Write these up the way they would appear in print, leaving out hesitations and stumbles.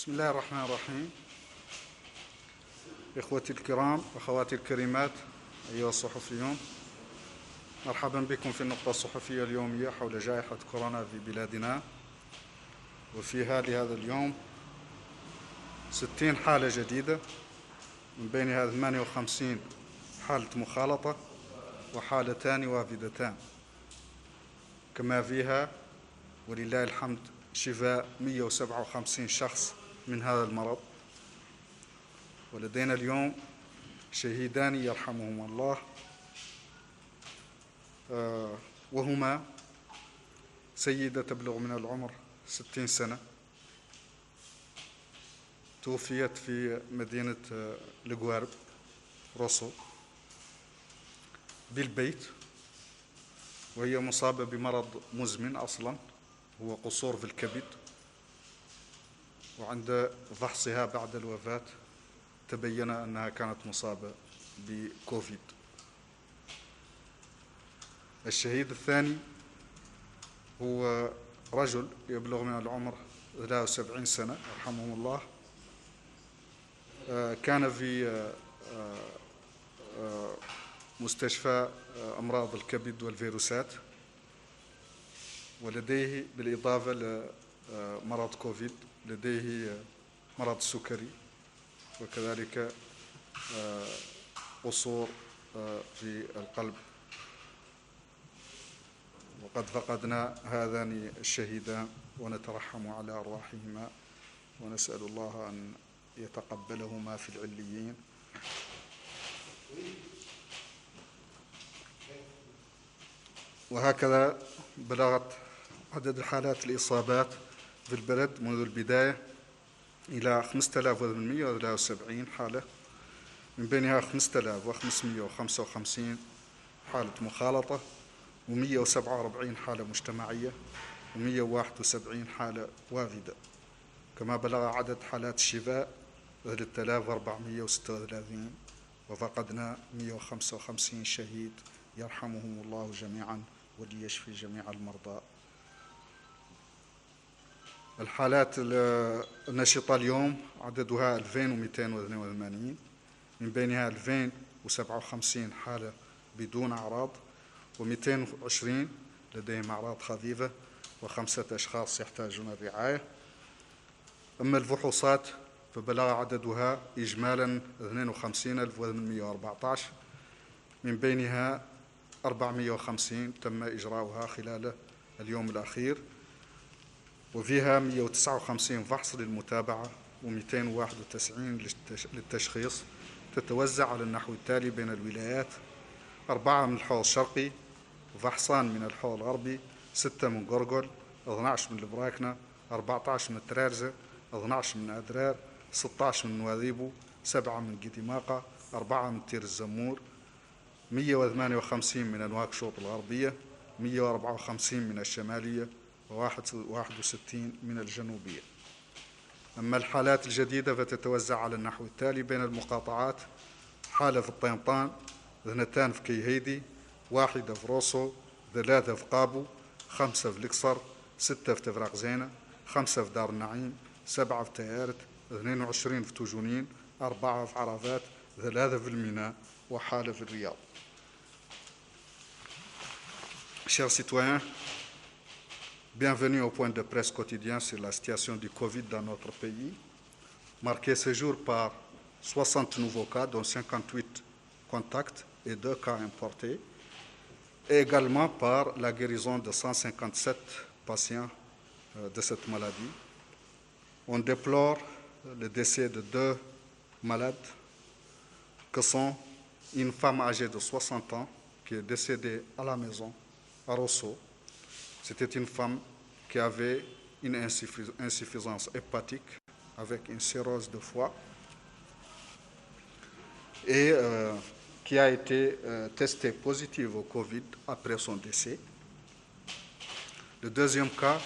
بسم الله الرحمن الرحيم. إخوتي الكرام، أخواتي الكريمات، أيها الصحفيون، مرحبا بكم في النقطة الصحفية اليومية حول جائحة كورونا في بلادنا. وفيها لهذا اليوم 60 حالة جديدة، من بينها 58 حالة مخالطة وحالتان وافدتان، كما فيها ولله الحمد شفاء 157 شخص من هذا المرض. ولدينا اليوم شهيدان يرحمهما الله، وهما سيدة تبلغ من العمر 60 سنة، توفيت في مدينة القوارب روسو بالبيت، وهي مصابة بمرض مزمن أصلا هو قصور في الكبد، وعند فحصها بعد الوفاة تبين أنها كانت مصابة بكوفيد. الشهيد الثاني هو رجل يبلغ من العمر 73 سنة رحمه الله، كان في مستشفى أمراض الكبد والفيروسات، ولديه بالإضافة لمرض كوفيد لديه مرض السكري، وكذلك قصور في القلب. وقد فقدنا هذان الشهيدان ونترحم على أرواحهما، ونسأل الله أن يتقبلهما في العليين. وهكذا بلغت عدد حالات الإصابات في البلد منذ البداية إلى 5873 حالة، من بينها 5555 حالة مخالطة، و147 حالة مجتمعية، و171 حالة وافدة. كما بلغ عدد حالات الشفاء 3436، وفقدنا 155 شهيد يرحمهم الله جميعا وليشفي جميع المرضى. الحالات النشطة اليوم عددها 2282، من بينها 2057 حالة بدون أعراض، و220 لديهم أعراض خفيفة، و5 أشخاص يحتاجون الرعاية. أما الفحوصات فبلغ عددها إجمالا 52814، من بينها 450 تم إجراؤها خلال اليوم الأخير، وفيها 159 فحص للمتابعة و291 للتشخيص، تتوزع على النحو التالي بين الولايات: 4 من الحوض الشرقي، وفحصان من الحوض الغربي، 6 من قرقل، 12 من البراكنة، 14 من ترارزة، 12 من أدرار، 16 من نواذيبو، 7 من قديماقة، 4 من تير الزمور، 158 من نواكشوط الغربية، 154 من الشمالية، و61 من الجنوبية. أما الحالات الجديدة فتتوزع على النحو التالي بين المقاطعات: حالة في الطينطان، 2 في كيهيدي، 1 في روسو، 3 في قابو، 5 في القصر، 6 في تفرق زينة، 5 في دار النعيم، 7 في تيارت، 22 في توجونين، 4 في عرفات، 3 في الميناء، وحالة في الرياض. Chers citoyens, bienvenue au point de presse quotidien sur la situation du Covid dans notre pays, marqué ce jour par 60 nouveaux cas, dont 58 contacts et 2 cas importés, et également par la guérison de 157 patients de cette maladie. On déplore le décès de 2 malades, que sont une femme âgée de 60 ans qui est décédée à la maison, à Rosso. C'était une femme qui avait une insuffisance hépatique avec une cirrhose de foie et qui a été testée positive au Covid après son décès. Le deuxième cas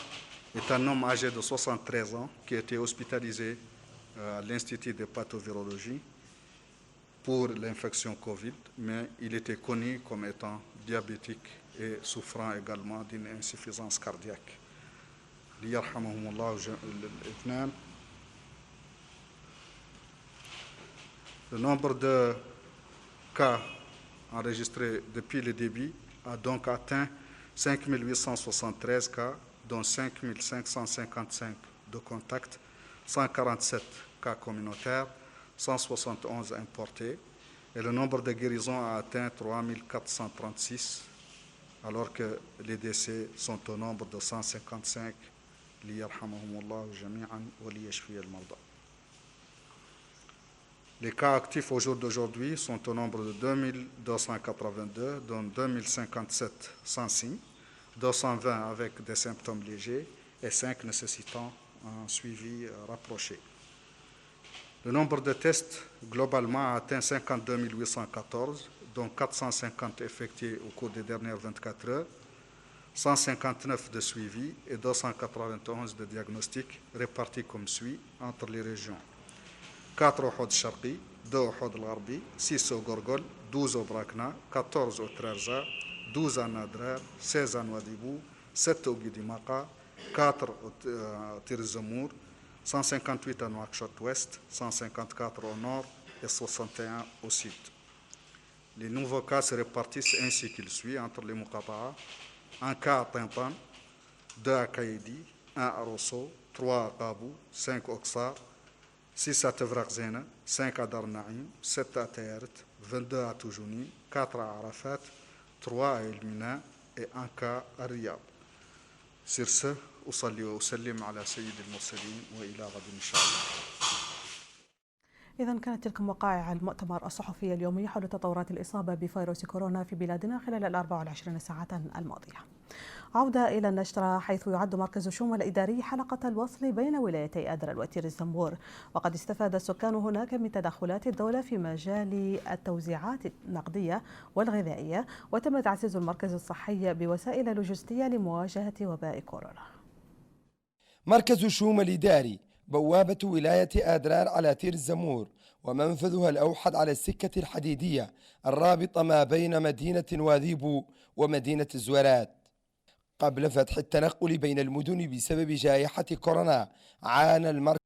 est un homme âgé de 73 ans qui a été hospitalisé à l'Institut de pathovirologie pour l'infection Covid, mais il était connu comme étant diabétique et souffrant également d'une insuffisance cardiaque. ليرحمهم الله الاثنان Le nombre de cas enregistrés depuis le début a donc atteint 5 873 cas, dont 5 555 de contacts, 147 cas communautaires, 171 importés, et le nombre de guérisons a atteint 3 436, alors que les décès sont au nombre de 155. Les cas actifs au jour d'aujourd'hui sont au nombre de 2282, dont 2057 sans signe, 220 avec des symptômes légers et 5 nécessitant un suivi rapproché. Le nombre de tests globalement a atteint 52 814, dont 450 effectués au cours des dernières 24 heures, 159 de suivi et 291 de diagnostic répartis comme suit entre les régions. 4 au Hod Sharqi, 2 au Hod Al-Gharbi, 6 au Gorgol, 12 au Brakna, 14 au Trarza, 12 à Nadrer, 16 à Nouadhibou, 7 au Guidimaka, 4 au Tirzamour, 158 à Nouakchott-Ouest, 154 au nord et 61 au sud. Les nouveaux cas se répartissent ainsi qu'il suit entre les Muqata'a: 1 cas à Tintan, 2 à Kaïdi, 1 à Rosso, 3 à Qabou, 5 au Ksar, 6 à Tevrak Zena, 5 à Dar Naïm, 7 à Tayeret, 22 à Toujouni, 4 à Arafat, 3 à Elmina et 1 cas à Riyad. Sur ce, أصلي وأسلم على سيد المرسلين وإلى غد إن شاء الله. إذا كانت تلك وقائع المؤتمر الصحفي اليومي حول تطورات الإصابة بفيروس كورونا في بلادنا خلال 24 ساعة الماضية. عودة إلى النشرة، حيث يعد مركز شوم الإداري حلقة الوصل بين ولايتي أدرا وتير الزنبور، وقد استفاد السكان هناك من تدخلات الدولة في مجال التوزيعات النقدية والغذائية، وتم تعزيز المركز الصحي بوسائل لوجستية لمواجهة وباء كورونا. مركز شوم الإداري بوابة ولاية آدرار على تير الزمور، ومنفذها الأوحد على السكة الحديدية الرابطة ما بين مدينة واذيبو ومدينة الزويرات. قبل فتح التنقل بين المدن بسبب جائحة كورونا، عانى المركز